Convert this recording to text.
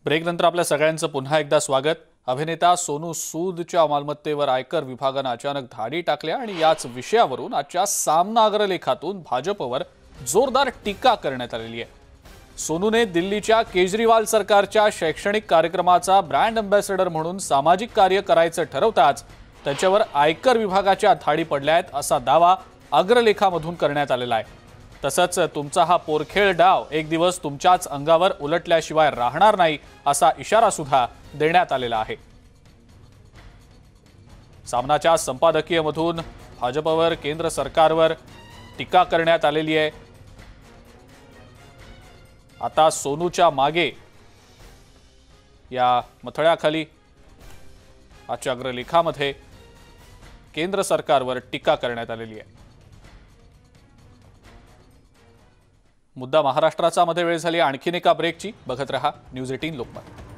ब्रेकनंतर आपल्या सगळ्यांचं पुन्हा एकदा स्वागत। अभिनेता सोनू सूदच्या मालमत्तेवर आयकर विभागाने अचानक धाडी टाकल्या आणि याच विषयावरून आजच्या सामना अग्रलेखातून भाजपवर जोरदार टीका करण्यात आलेली आहे। सोनूने दिल्लीच्या केजरीवाल सरकारच्या शैक्षणिक कार्यक्रमाचा ब्रँड अँबॅसेडर म्हणून सामाजिक कार्य करायचं ठरवताच त्याच्यावर आयकर विभागाच्या धाडी पडल्या आहेत असा दावा अग्रलेखामधून करण्यात आलेला आहे। तसंच तुमचा हा पोरखेळ डाव एक दिवस तुमच्याच अंगावर उलटल्याशिवाय राहणार नाही असा इशारा सुद्धा देण्यात आलेला आहे। सामनाच्या संपादकीयमधून भाजपवर केंद्र सरकारवर टीका करण्यात आलेली आहे। आता सोनूच्या मागे या मथळ्याखाली आजच्या अग्रलेखामध्ये केंद्र सरकारवर टीका करण्यात आलेली आहे। मुद्दा महाराष्ट्राचा मध्ये वेळ झाली आणखीन एका ब्रेकची। बघत रहा न्यूज 18 लोकमत।